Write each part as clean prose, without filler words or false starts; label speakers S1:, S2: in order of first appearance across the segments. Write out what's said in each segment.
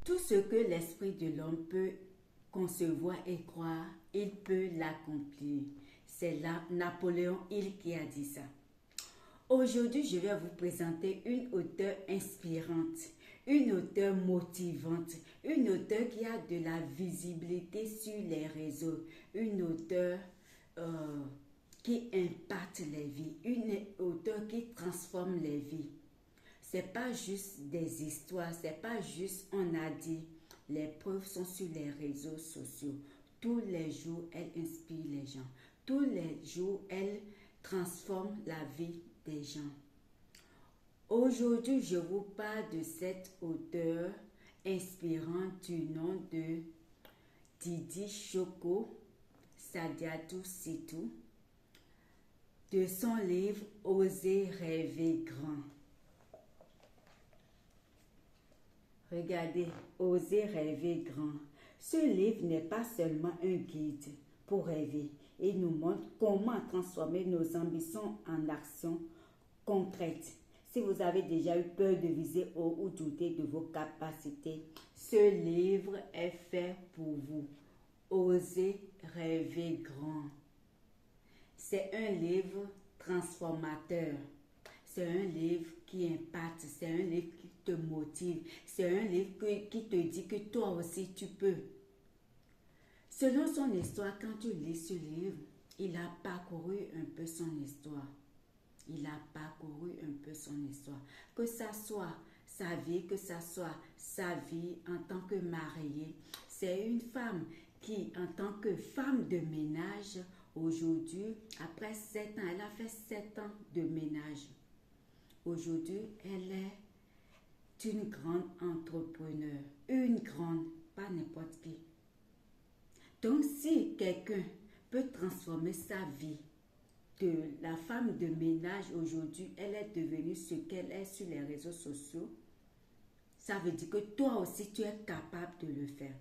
S1: Tout ce que l'esprit de l'homme peut concevoir et croire, il peut l'accomplir. C'est là Napoléon Hill qui a dit ça. Aujourd'hui, je vais vous présenter une auteure inspirante, une auteure motivante, une auteure qui a de la visibilité sur les réseaux, une auteure qui impacte les vies, une auteure qui transforme les vies. C'est pas juste des histoires, c'est pas juste on a dit. Les preuves sont sur les réseaux sociaux. Tous les jours, elle inspire les gens. Tous les jours, elle transforme la vie des gens. Aujourd'hui, je vous parle de cette auteure inspirante du nom de Didi Choco Sadiatou Sitou, de son livre Oser rêver grand. Regardez, Oser rêver grand. Ce livre n'est pas seulement un guide pour rêver. Il nous montre comment transformer nos ambitions en actions concrètes. Si vous avez déjà eu peur de viser haut ou douter de vos capacités, ce livre est fait pour vous. Oser rêver grand. C'est un livre transformateur. C'est un livre qui impacte, c'est un livre qui te motive, c'est un livre qui te dit que toi aussi tu peux. Selon son histoire, quand tu lis ce livre, il a parcouru un peu son histoire. Il a parcouru un peu son histoire. Que ça soit sa vie, que ça soit sa vie en tant que mariée. C'est une femme qui, en tant que femme de ménage, aujourd'hui, après 7 ans, elle a fait 7 ans de ménage. Aujourd'hui, elle est une grande entrepreneur. Une grande, pas n'importe qui. Donc, si quelqu'un peut transformer sa vie de la femme de ménage aujourd'hui, elle est devenue ce qu'elle est sur les réseaux sociaux, ça veut dire que toi aussi, tu es capable de le faire.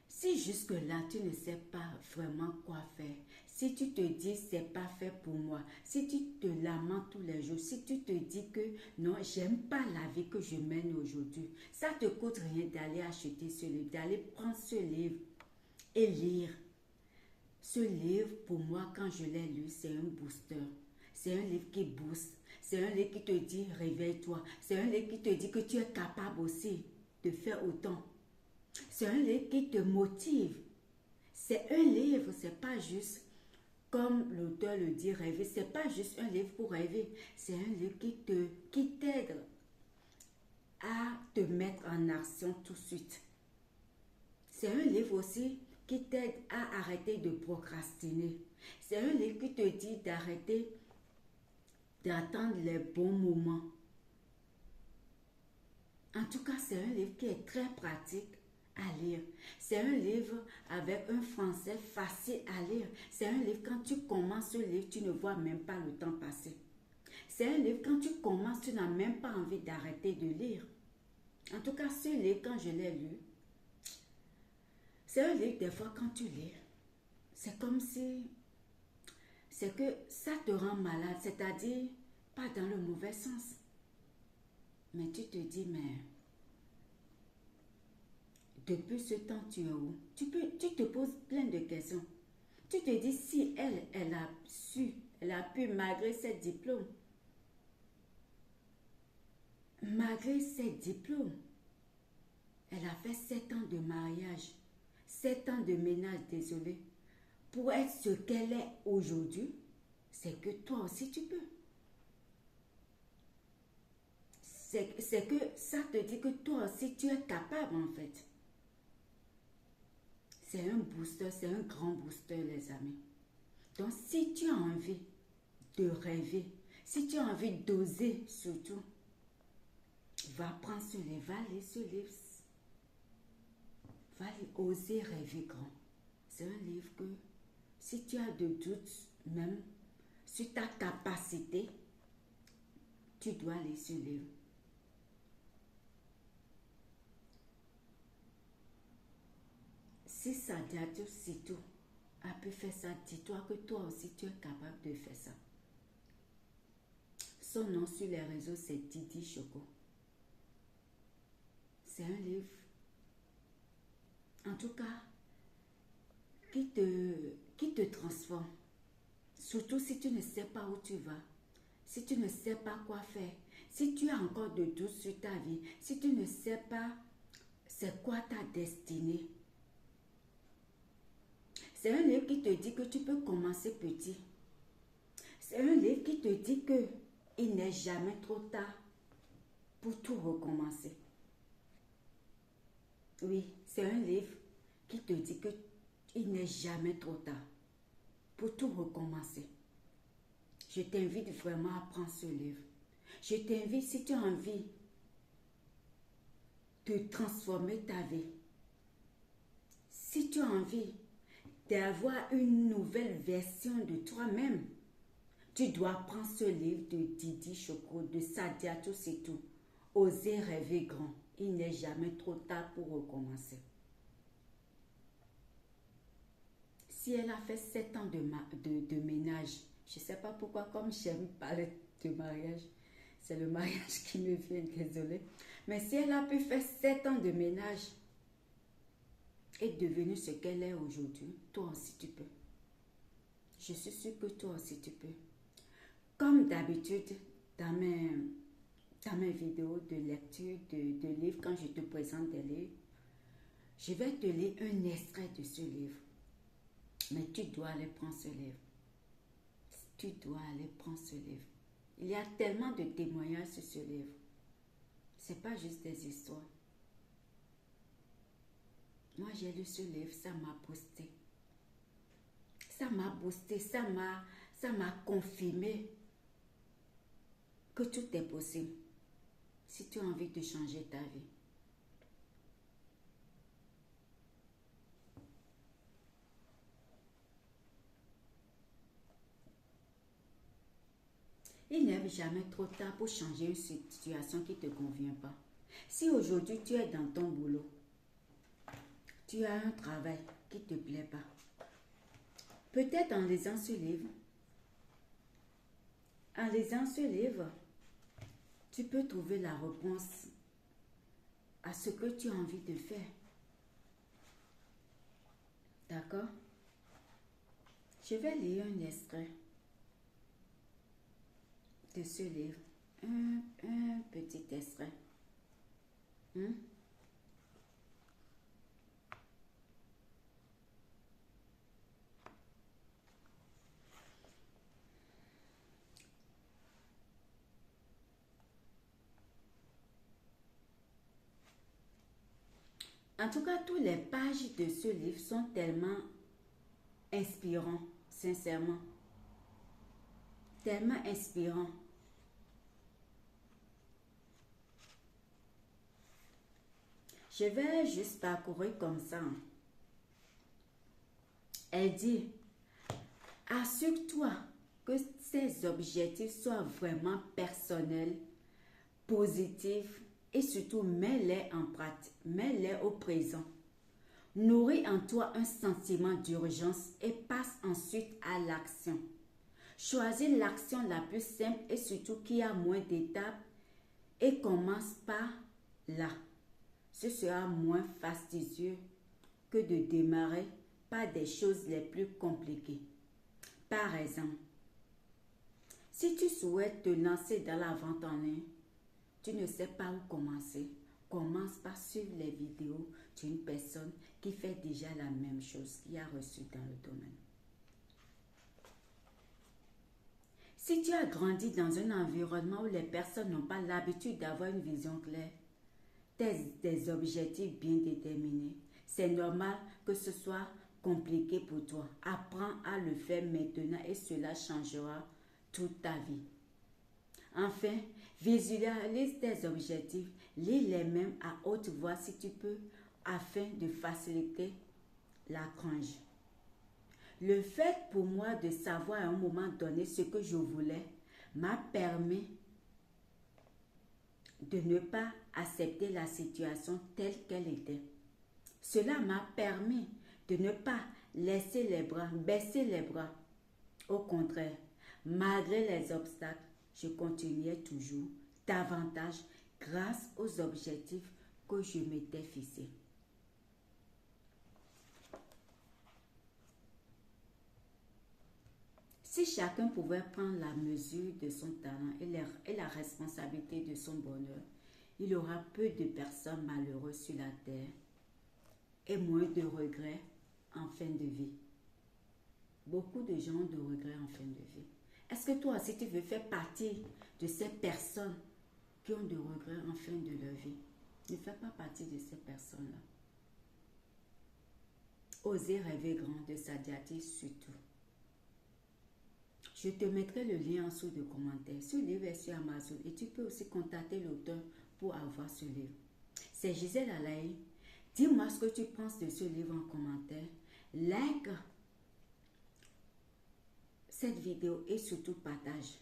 S1: Si jusque-là, tu ne sais pas vraiment quoi faire, si tu te dis c'est pas fait pour moi, si tu te lamentes tous les jours, si tu te dis que non, j'aime pas la vie que je mène aujourd'hui, ça te coûte rien d'aller acheter ce livre, d'aller prendre ce livre et lire. Ce livre, pour moi, quand je l'ai lu, c'est un booster. C'est un livre qui booste. C'est un livre qui te dit réveille-toi. C'est un livre qui te dit que tu es capable aussi de faire autant. C'est un livre qui te motive. C'est un livre, c'est pas juste, comme l'auteur le dit, rêver. C'est pas juste un livre pour rêver. C'est un livre qui t'aide à te mettre en action tout de suite. C'est un livre aussi qui t'aide à arrêter de procrastiner. C'est un livre qui te dit d'arrêter d'attendre les bons moments. En tout cas, c'est un livre qui est très pratique à lire. C'est un livre avec un français facile à lire. C'est un livre, quand tu commences ce livre, tu ne vois même pas le temps passer. C'est un livre, quand tu commences, tu n'as même pas envie d'arrêter de lire. En tout cas, ce livre, quand je l'ai lu, c'est un livre, des fois, quand tu lis, c'est comme si, c'est que ça te rend malade, c'est-à-dire, pas dans le mauvais sens. Mais tu te dis, mais depuis ce temps, tu es où? Tu te poses plein de questions. Tu te dis, si elle a pu, malgré ses diplômes, elle a fait 7 ans de mariage, 7 ans de ménage, désolé, pour être ce qu'elle est aujourd'hui, c'est que toi aussi tu peux. C'est que ça te dit que toi aussi tu es capable en fait. C'est un booster, c'est un grand booster les amis. Donc si tu as envie de rêver, si tu as envie d'oser surtout, va prendre ce livre, va lire ce livre. Va lire Oser rêver grand. C'est un livre que si tu as de doutes même sur ta capacité, tu dois lire ce livre. Si Sadiatou Sitou a pu faire ça, dis-toi que toi aussi tu es capable de faire ça. Son nom sur les réseaux, c'est Didi Choco. c'est un livre, en tout cas, qui te transforme. Surtout si tu ne sais pas où tu vas, si tu ne sais pas quoi faire, si tu as encore de doutes sur ta vie, si tu ne sais pas c'est quoi ta destinée. C'est un livre qui te dit que tu peux commencer petit. C'est un livre qui te dit que il n'est jamais trop tard pour tout recommencer. Oui, c'est un livre qui te dit que il n'est jamais trop tard pour tout recommencer. Je t'invite vraiment à prendre ce livre. Je t'invite, si tu as envie de transformer ta vie, si tu as envie d'avoir une nouvelle version de toi-même, tu dois prendre ce livre de Didi Choco, de Sadiatou Setou. Oser rêver grand. Il n'est jamais trop tard pour recommencer. Si elle a fait 7 ans de ménage, je ne sais pas pourquoi, comme j'aime parler de mariage, c'est le mariage qui me vient, désolé. Mais si elle a pu faire 7 ans de ménage et devenir ce qu'elle est aujourd'hui, toi aussi tu peux. Je suis sûre que toi aussi tu peux. Comme d'habitude, dans mes vidéos de lecture de livres, quand je te présente des livres, je vais te lire un extrait de ce livre. Mais tu dois aller prendre ce livre. Tu dois aller prendre ce livre. Il y a tellement de témoignages sur ce livre. Ce n'est pas juste des histoires. Moi, j'ai lu ce livre, ça m'a boosté. Ça m'a boosté, ça m'a confirmé que tout est possible si tu as envie de changer ta vie. Il n'est jamais trop tard pour changer une situation qui ne te convient pas. Si aujourd'hui tu es dans ton boulot, tu as un travail qui ne te plaît pas, peut-être en lisant ce livre, tu peux trouver la réponse à ce que tu as envie de faire. D'accord? Je vais lire un extrait de ce livre. Un petit extrait. En tout cas, toutes les pages de ce livre sont tellement inspirants, sincèrement. Tellement inspirants. Je vais juste parcourir comme ça. Elle dit, assure-toi que ces objectifs soient vraiment personnels, positifs et surtout mets-les en pratique, mets-les au présent. Nourris en toi un sentiment d'urgence et passe ensuite à l'action. Choisis l'action la plus simple et surtout qui a moins d'étapes et commence par là. Ce sera moins fastidieux que de démarrer par des choses les plus compliquées. Par exemple, si tu souhaites te lancer dans la vente en ligne, tu ne sais pas où commencer. Commence par suivre les vidéos d'une personne qui fait déjà la même chose, qui a reçu dans le domaine. Si tu as grandi dans un environnement où les personnes n'ont pas l'habitude d'avoir une vision claire, des objectifs bien déterminés, c'est normal que ce soit compliqué pour toi. Apprends à le faire maintenant et cela changera toute ta vie. Enfin, visualise tes objectifs, lis-les mêmes à haute voix si tu peux, afin de faciliter la grange. Le fait pour moi de savoir à un moment donné ce que je voulais m'a permis de ne pas accepter la situation telle qu'elle était. Cela m'a permis de ne pas laisser les bras, baisser les bras. Au contraire, malgré les obstacles, je continuais toujours davantage grâce aux objectifs que je m'étais fixé. Si chacun pouvait prendre la mesure de son talent et la responsabilité de son bonheur, il y aura peu de personnes malheureuses sur la terre et moins de regrets en fin de vie. Beaucoup de gens ont de regrets en fin de vie. Est-ce que toi aussi tu veux faire partie de ces personnes qui ont de regrets en fin de leur vie? Ne fais pas partie de ces personnes-là. Osez rêver grand de Sadiati surtout. Je te mettrai le lien en dessous de commentaire. Ce livre est sur Amazon et tu peux aussi contacter l'auteur pour avoir ce livre. C'est Gisèle Alaï. Dis-moi ce que tu penses de ce livre en commentaire. Like cette vidéo et surtout partage.